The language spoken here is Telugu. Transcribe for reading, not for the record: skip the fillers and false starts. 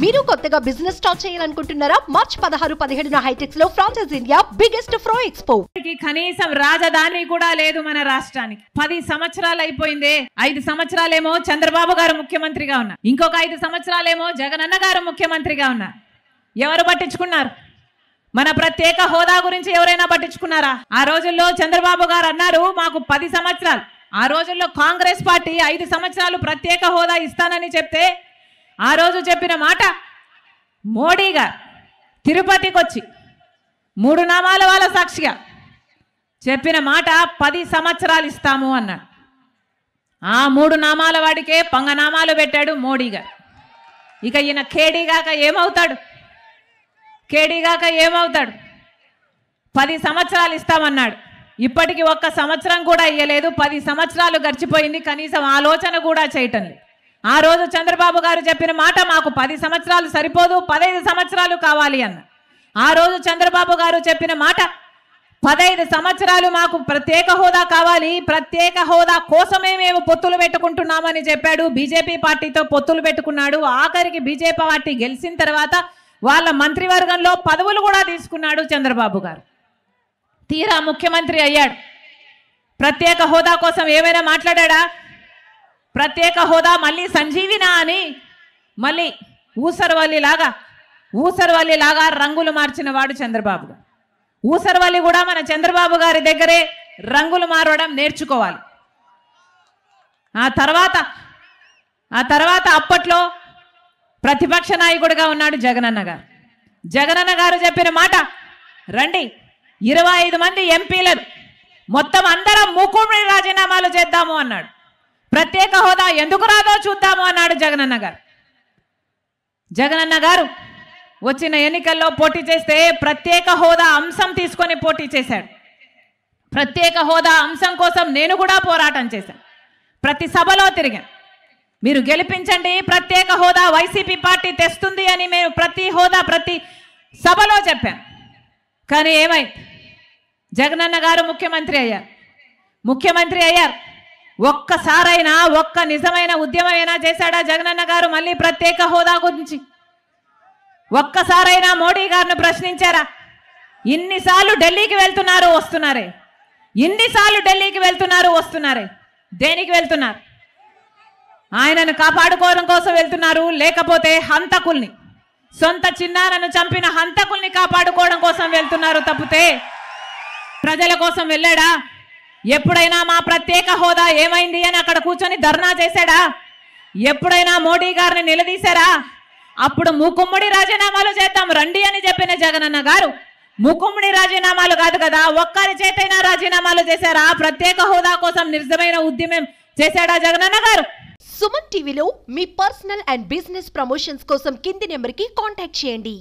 మీరు కొత్తగా బిజినెస్ స్టార్ట్ చేయాలనుకుంటున్నారా? మార్చ్ 16-17 హైటెక్స్ లో ఫ్రాన్సెస్ ఇండియా బిగ్గెస్ట్ ఫ్రో ఎక్స్పో. కనీసం రాజధాని కూడా లేదు మన రాష్ట్రానికి. 10 సంవత్సరాలు అయిపోయింది. 5 సంవత్సరాలేమో చంద్రబాబు గారు ముఖ్యమంత్రిగా ఉన్నారు, ఇంకొక 5 సంవత్సరాలేమో జగనన్న గారు ముఖ్యమంత్రిగా ఉన్నారు. ఎవరు పట్టించుకున్నారు? మన ప్రత్యేక హోదా గురించి ఎవరైనా పట్టించుకున్నారా? ఆ రోజుల్లో చంద్రబాబు గారు అన్నారు మాకు 10 సంవత్సరాలు. ఆ రోజుల్లో కాంగ్రెస్ పార్టీ 5 సంవత్సరాలు ప్రత్యేక హోదా ఇస్తానని చెప్తే ఆ రోజు చెప్పిన మాట, మోడీ గారు తిరుపతికి వచ్చి 3 నామాల వాళ్ళ సాక్షిగా చెప్పిన మాట 10 సంవత్సరాలు ఇస్తాము అన్నాడు. ఆ 3 నామాల వాడికే పంగనామాలు పెట్టాడు మోడీ గారు. ఇక ఈయన కేడీగాక ఏమవుతాడు? 10 సంవత్సరాలు ఇస్తామన్నాడు. ఇప్పటికి 1 సంవత్సరం కూడా ఇయ్యలేదు. 10 సంవత్సరాలు గడిచిపోయింది, కనీసం ఆలోచన కూడా చేయటం లేదు. ఆ రోజు చంద్రబాబు గారు చెప్పిన మాట మాకు 10 సంవత్సరాలు సరిపోదు, 15 సంవత్సరాలు కావాలి అన్న. ఆ రోజు చంద్రబాబు గారు చెప్పిన మాట 15 సంవత్సరాలు మాకు ప్రత్యేక హోదా కావాలి, ప్రత్యేక హోదా కోసమే మేము పొత్తులు పెట్టుకుంటున్నామని చెప్పాడు. బీజేపీ పార్టీతో పొత్తులు పెట్టుకున్నాడు. ఆఖరికి బీజేపీ పార్టీ గెలిచిన తర్వాత వాళ్ళ మంత్రివర్గంలో పదవులు కూడా తీసుకున్నాడు చంద్రబాబు గారు. తీరా ముఖ్యమంత్రి అయ్యాడు. ప్రత్యేక హోదా కోసం ఏమైనా మాట్లాడా? ప్రత్యేక హోదా మళ్ళీ సంజీవినా అని మళ్ళీ ఊసరవల్లిలాగా రంగులు మార్చిన వాడు చంద్రబాబు గారు. ఊసరవల్లి కూడా మన చంద్రబాబు గారి దగ్గరే రంగులు మారడం నేర్చుకోవాలి. ఆ తర్వాత అప్పట్లో ప్రతిపక్ష నాయకుడిగా ఉన్నాడు జగనన్న గారు. జగనన్న గారు చెప్పిన మాట, రండి 25 మంది ఎంపీలను మొత్తం అందరం మూకుమ్మడి రాజీనామాలు చేద్దాము అన్నాడు. ప్రత్యేక హోదా ఎందుకు రాదో చూద్దాము అన్నాడు జగనన్న గారు. జగనన్న గారు వచ్చిన ఎన్నికల్లో పోటీ చేస్తే ప్రత్యేక హోదా అంశం తీసుకొని పోటీ చేశాడు. ప్రత్యేక హోదా అంశం కోసం నేను కూడా పోరాటం చేశాను. ప్రతి సభలో తిరిగాను, మీరు గెలిపించండి, ప్రత్యేక హోదా వైసీపీ పార్టీ తెస్తుంది అని మేము ప్రతి సభలో చెప్పాను. కానీ ఏమైంది? జగనన్న గారు ముఖ్యమంత్రి అయ్యారు. ఒక్కసారైనా ఒక్క నిజమైన ఉద్యమమైనా చేశాడా జగనన్న గారు మళ్ళీ ప్రత్యేక హోదా గురించి? ఒక్కసారైనా మోడీ గారిని ప్రశ్నించారా? ఇన్నిసార్లు ఢిల్లీకి వెళ్తున్నారు వస్తున్నారే, దేనికి వెళ్తున్నారు? ఆయనను కాపాడుకోవడం కోసం వెళ్తున్నారు, లేకపోతే హంతకుల్ని, సొంత చిన్నారను చంపిన హంతకుల్ని కాపాడుకోవడం కోసం వెళ్తున్నారు తప్పితే ప్రజల కోసం వెళ్ళాడా? ఎప్పుడైనా మా ప్రత్యేక హోదా ఏమైంది అని అక్కడ కూర్చొని ధర్నా చేశాడా? ఎప్పుడైనా మోడీ గారిని నిలదీశారా? అప్పుడు మూకుమ్మడి రాజీనామాలు చేద్దాం రండి అని చెప్పిన జగనన్న గారు మూకుమ్మడి రాజీనామాలు కాదు కదా, ఒక్కరి చేతైనా రాజీనామాలు చేశారా? ప్రత్యేక హోదా కోసం నిజమైన ఉద్యమం చేశాడా జగనన్న గారు? సుమన్ టీవీలో మీ పర్సనల్ అండ్ బిజినెస్ ప్రమోషన్స్ కోసం కింది నెంబర్కి కాంటాక్ట్ చేయండి.